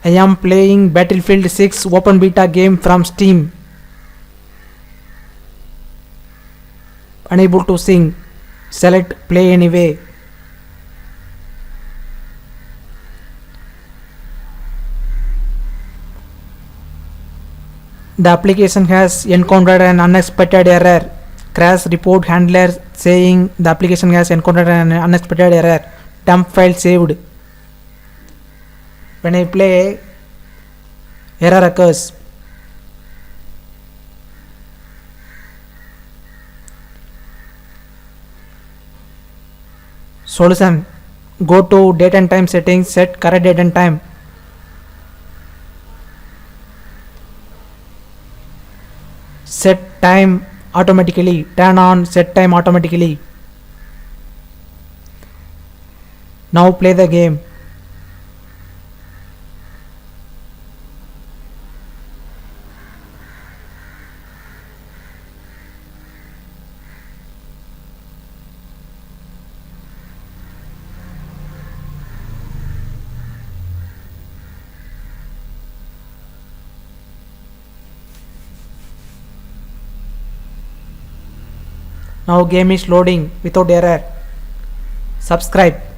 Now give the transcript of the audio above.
I am playing Battlefield 6 open beta game from Steam. Unable to sing. Select play anyway. The application has encountered an unexpected error. Crash report handler saying the application has encountered an unexpected error. Dump file saved. When I play, error occurs. Solution: go to date and time settings, set correct date and time. Set time automatically. Turn on set time automatically. Now play the game. Now game is loading without error. Subscribe.